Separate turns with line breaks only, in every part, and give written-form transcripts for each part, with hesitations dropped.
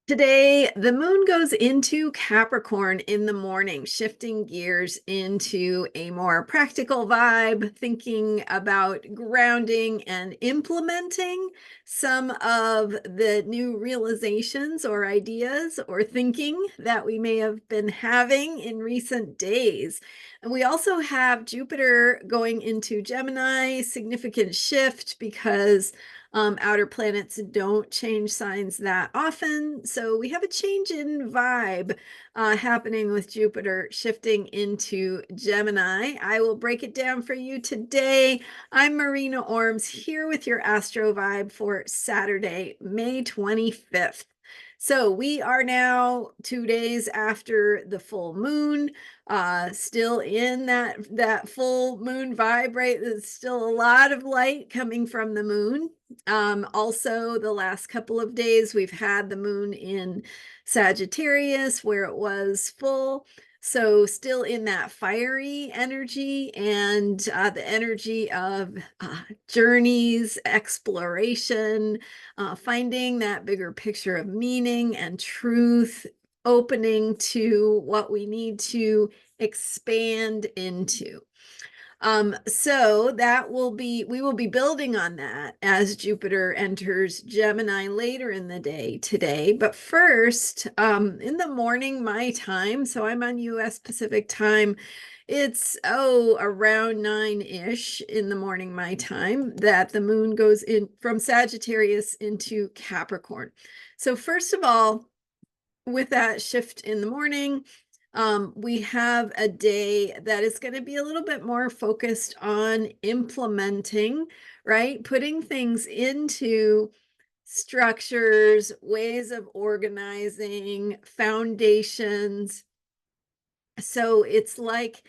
Today, the moon goes into Capricorn in the morning, shifting gears into a more practical vibe, thinking about grounding and implementing some of the new realizations or ideas or thinking that we may have been having in recent days. And we also have Jupiter going into Gemini, significant shift because outer planets don't change signs that often. So we have a change in vibe happening with Jupiter shifting into Gemini. I will break it down for you today. I'm Marina Orms here with your Astro Vibe for Saturday, May 25th. So we are now 2 days after the full moon, still in that full moon vibe, right? There's still a lot of light coming from the moon. Also, the last couple of days, we've had the moon in Sagittarius where it was full. So still in that fiery energy and the energy of journeys, exploration, finding that bigger picture of meaning and truth, opening to what we need to expand into. So we will be building on that as Jupiter enters Gemini later in the day today. But first, in the morning, my time, so I'm on US Pacific time. It's around 9-ish in the morning, my time, that the moon goes in from Sagittarius into Capricorn. So first of all, with that shift in the morning, we have a day that is going to be a little bit more focused on implementing, right? Putting things into structures, ways of organizing, foundations. So it's like,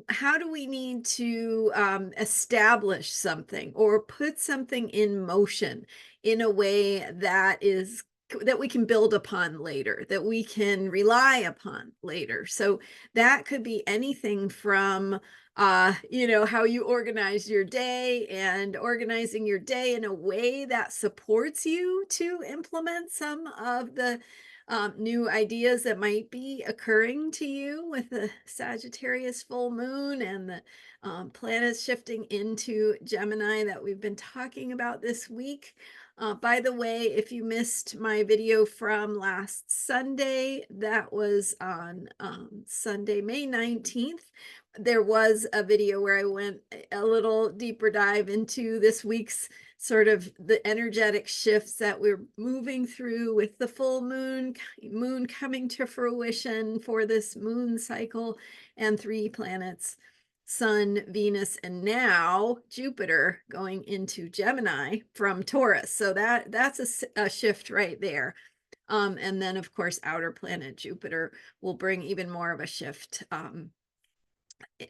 how do we need to establish something or put something in motion in a way that we can build upon later, that we can rely upon later? So that could be anything from how you organize your day and organizing your day in a way that supports you to implement some of the new ideas that might be occurring to you with the Sagittarius full moon and the planets shifting into Gemini that we've been talking about this week. By the way, if you missed my video from last Sunday, that was on Sunday, May 19th. There was a video where I went a little deeper dive into this week's sort of the energetic shifts that we're moving through with the full moon coming to fruition for this moon cycle and 3 planets, Sun, Venus, and now Jupiter going into Gemini from Taurus. So that's a shift right there. And then of course outer planet Jupiter will bring even more of a shift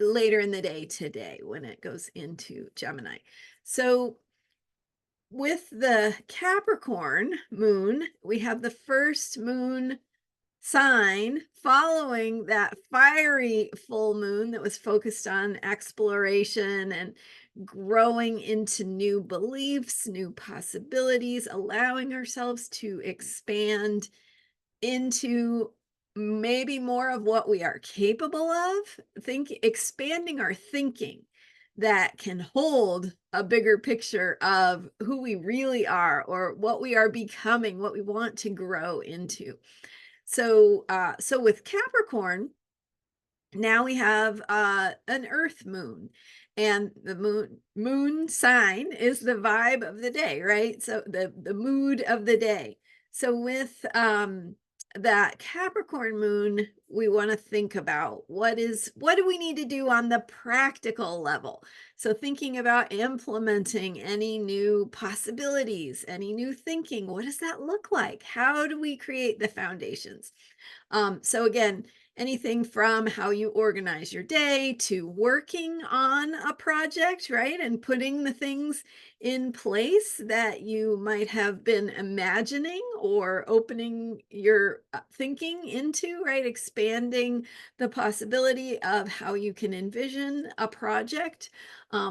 later in the day today when it goes into Gemini. So with the Capricorn moon, we have the first moon sign following that fiery full moon that was focused on exploration and growing into new beliefs, new possibilities, allowing ourselves to expand into maybe more of what we are capable of, expanding our thinking that can hold a bigger picture of who we really are or what we are becoming, what we want to grow into. So with Capricorn, now we have an earth moon, and the moon sign is the vibe of the day, right? So the mood of the day. So with that Capricorn moon, we want to think about what do we need to do on the practical level. So thinking about implementing any new possibilities, any new thinking, what does that look like? How do we create the foundations? So again, anything from how you organize your day to working on a project, right? And putting the things in place that you might have been imagining or opening your thinking into, right? Expanding the possibility of how you can envision a project,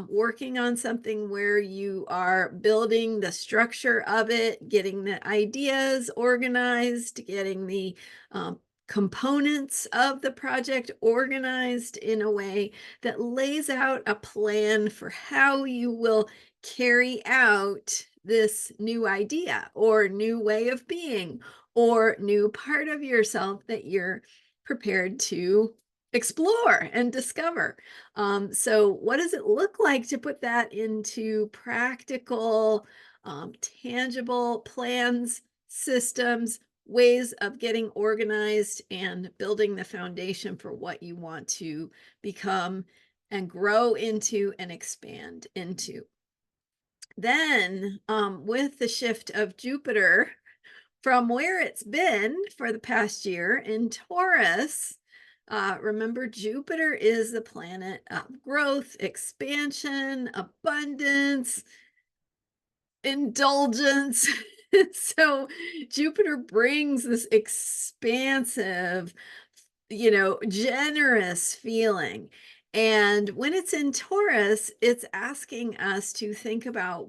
working on something where you are building the structure of it, getting the ideas organized, getting the components of the project organized in a way that lays out a plan for how you will carry out this new idea or new way of being or new part of yourself that you're prepared to explore and discover. So, what does it look like to put that into practical, tangible plans, systems, ways of getting organized and building the foundation for what you want to become and grow into and expand into? Then, with the shift of Jupiter from where it's been for the past year in Taurus, remember, Jupiter is the planet of growth, expansion, abundance, indulgence. So Jupiter brings this expansive, generous feeling. And when it's in Taurus, it's asking us to think about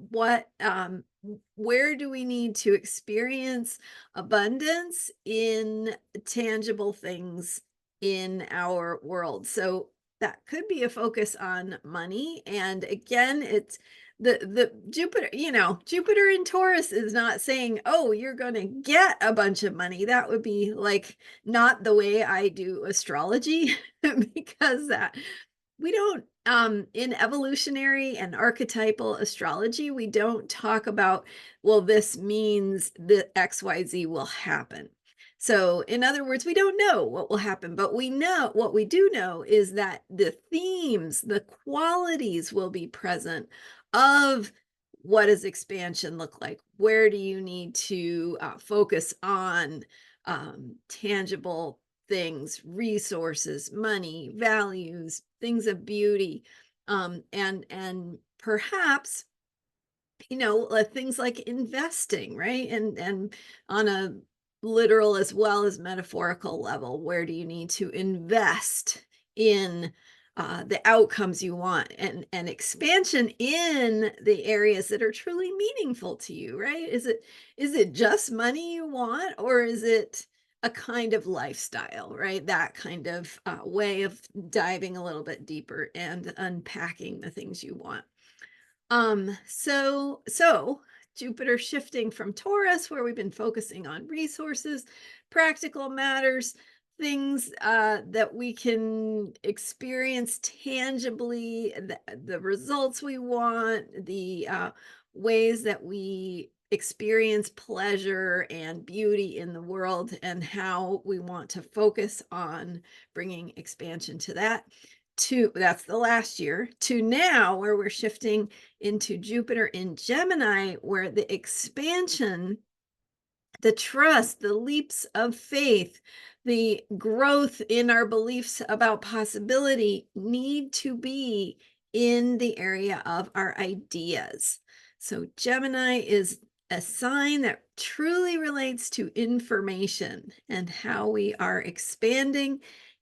where do we need to experience abundance in tangible things in our world. So that could be a focus on money. And again, it's the Jupiter, Jupiter in Taurus is not saying, oh, you're going to get a bunch of money. That would be like not the way I do astrology because that we don't in evolutionary and archetypal astrology, we don't talk about, well, this means that XYZ will happen. So, in other words, we don't know what will happen, but we know what we do know is that the themes, the qualities will be present of what does expansion look like? Where do you need to focus on tangible things, resources, money, values, things of beauty, and perhaps things like investing, right? And on a literal as well as metaphorical level, where do you need to invest in the outcomes you want and expansion in the areas that are truly meaningful to you, right? Is it just money you want, or is it a kind of lifestyle, right? That kind of way of diving a little bit deeper and unpacking the things you want. So Jupiter shifting from Taurus, where we've been focusing on resources, practical matters, things that we can experience tangibly, the results we want, the ways that we experience pleasure and beauty in the world, and how we want to focus on bringing expansion to that. To that's the last year, to now where we're shifting into Jupiter in Gemini, where the expansion, the trust, the leaps of faith, the growth in our beliefs about possibility need to be in the area of our ideas. So Gemini is a sign that truly relates to information and how we are expanding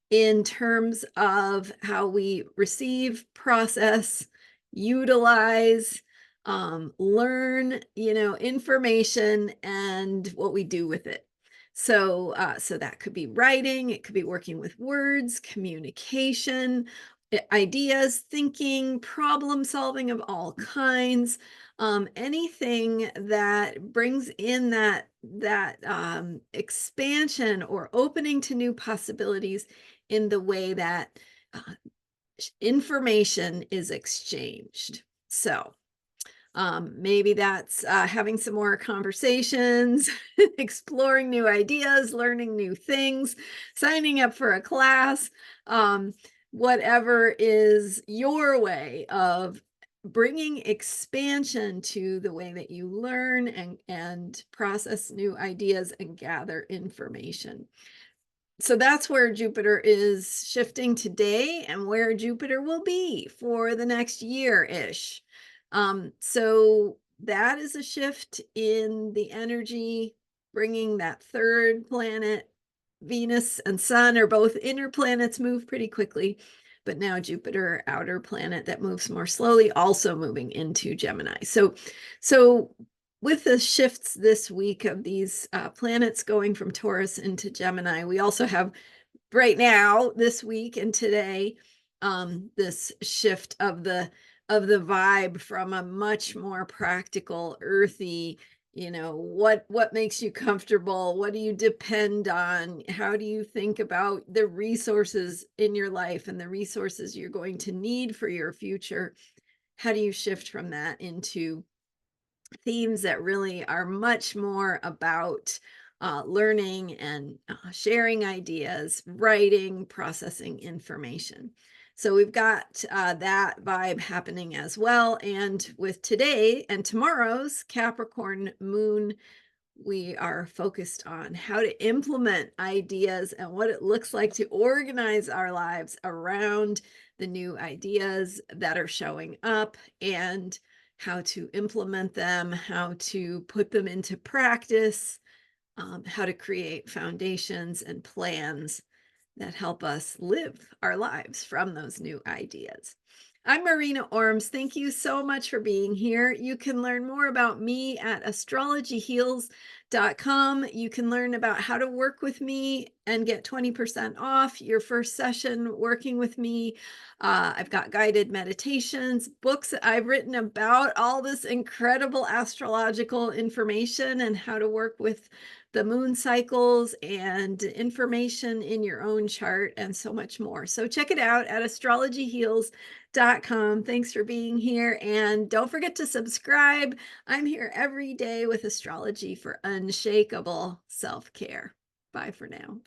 in terms of how we receive, process, utilize, learn, information and what we do with it. So that could be writing, it could be working with words, communication, ideas, thinking, problem solving of all kinds, anything that brings in that expansion or opening to new possibilities in the way that information is exchanged. So maybe that's having some more conversations, exploring new ideas, learning new things, signing up for a class, whatever is your way of bringing expansion to the way that you learn and process new ideas and gather information. So that's where Jupiter is shifting today and where Jupiter will be for the next year-ish. So that is a shift in the energy, bringing that third planet. Venus and Sun are both inner planets, move pretty quickly, but now Jupiter, outer planet that moves more slowly, also moving into Gemini. So with the shifts this week of these planets going from Taurus into Gemini, we also have right now, this week and today, this shift of the vibe from a much more practical, earthy, what makes you comfortable? What do you depend on? How do you think about the resources in your life and the resources you're going to need for your future? How do you shift from that into themes that really are much more about learning and sharing ideas, writing, processing information? So we've got that vibe happening as well. And with today and tomorrow's Capricorn Moon, we are focused on how to implement ideas and what it looks like to organize our lives around the new ideas that are showing up, and how to implement them, how to put them into practice, how to create foundations and plans that help us live our lives from those new ideas. I'm Marina Orms. Thank you so much for being here. You can learn more about me at astrologyheals.com. You can learn about how to work with me and get 20% off your first session working with me. I've got guided meditations, books that I've written about all this incredible astrological information and how to work with the moon cycles and information in your own chart and so much more. So check it out at astrologyheals.com. Thanks for being here. And don't forget to subscribe. I'm here every day with astrology for unshakable self-care. Bye for now.